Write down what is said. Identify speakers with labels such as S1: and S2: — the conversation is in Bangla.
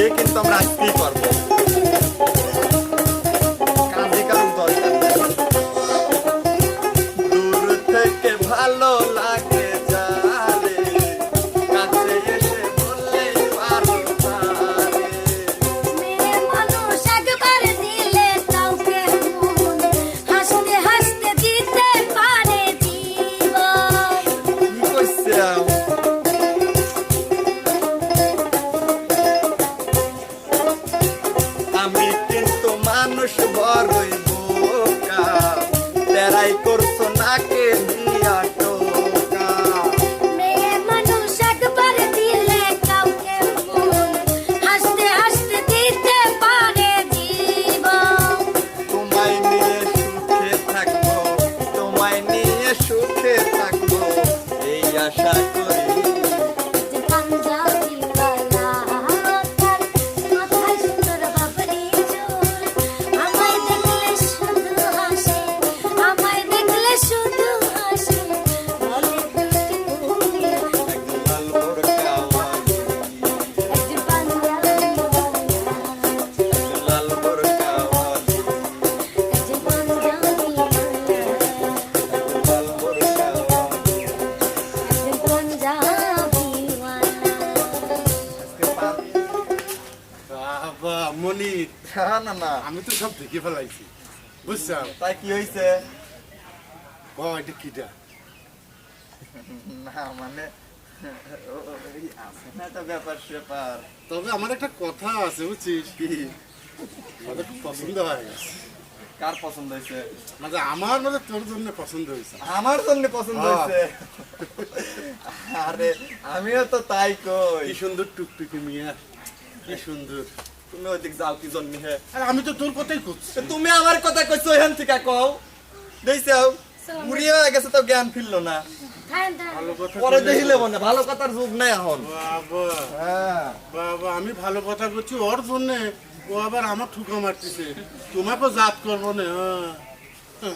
S1: বিয়ে কিন্তু আমরা আজকেই করবো। কাজে কারণ দরকার নেই। দূর থেকে ভালো লাগে যারে, কাছে এসে বললেই পারো তারে।
S2: মেয়ে মানুষ একবার দিলে কাউকে মন হাসতে হাসতে দিতে পারে জীবন।
S1: কি কইছাও? আমি কিন্তু মানুষ বড়ই বোকা, তেরাই করছো নাকে দিয়া টোকা।
S2: মেয়ে মানুষ একবার দিলে কাউকে মন হাসতে হাসতে দিতে পারে জীবন।
S1: তোমায় নিয়ে সুখে থাকবো, তোমায় নিয়ে সুখে থাকবো, এই আশা করি।
S2: যে পাঞ্জাবিওয়ালা তার মাথায় সুন্দর বাবরি চুল, আমায় দেখলে শুধু হাসে, আমায় দেখলে শুধু হাসে, বলে দুটি ফুল।
S1: লাল বোরকাওয়ালি,
S2: যে পাঞ্জাবিওয়ালা,
S1: লাল বোরকাওয়ালি,
S2: যে পাঞ্জাবিওয়ালা,
S1: লাল বোরকাওয়ালি।
S2: যে পাঞ্জাবিওয়ালা।
S3: বাবা মনির,
S1: না না,
S3: আমি তো সব দেখে ফেলাইছি, বুঝছাম।
S1: তাই কি হয়েছে?
S3: বাবা এটা কিটা?
S1: না মানে ওই আছে না একটা ব্যাপার স্যাপার।
S3: তবে আমার একটা কথা আছে, বুঝছিস
S1: কি?
S3: আমাদের খুব পছন্দ হয়ে গেছে।
S1: কার পছন্দ হয়েছে?
S3: মানে আমার মানে তোর জন্য পছন্দ হয়েছে।
S1: আমার জন্য পছন্দ
S3: হ্যাঁ।
S1: হয়েছে। আরে আমিও তো তাই কই।
S3: কি সুন্দর টুকটুকি মিয়া, কি সুন্দর।
S1: তুমি ওইদিক যাও কি জন্য হে?
S3: আর আমি তো তোর কথাই করছি।
S1: তো তুমি আমার কথা কইছো এখান থেকে কও। দেখছাও বুড়ি হয়ে গেছে তো জ্ঞান ফিরলো না।
S3: ভালো কথা
S1: পরে
S3: বলে-
S1: দেখিলে মনে ভালো কথার যুগ নাই এখন।
S3: বাবা
S1: হ্যাঁ
S3: বাবা, আমি ভালো কথা বলছি ওর জন্য, ও আবার আমার ঠুকা মারতেছে। তোমাকে জাত করবো না। হ্যাঁ।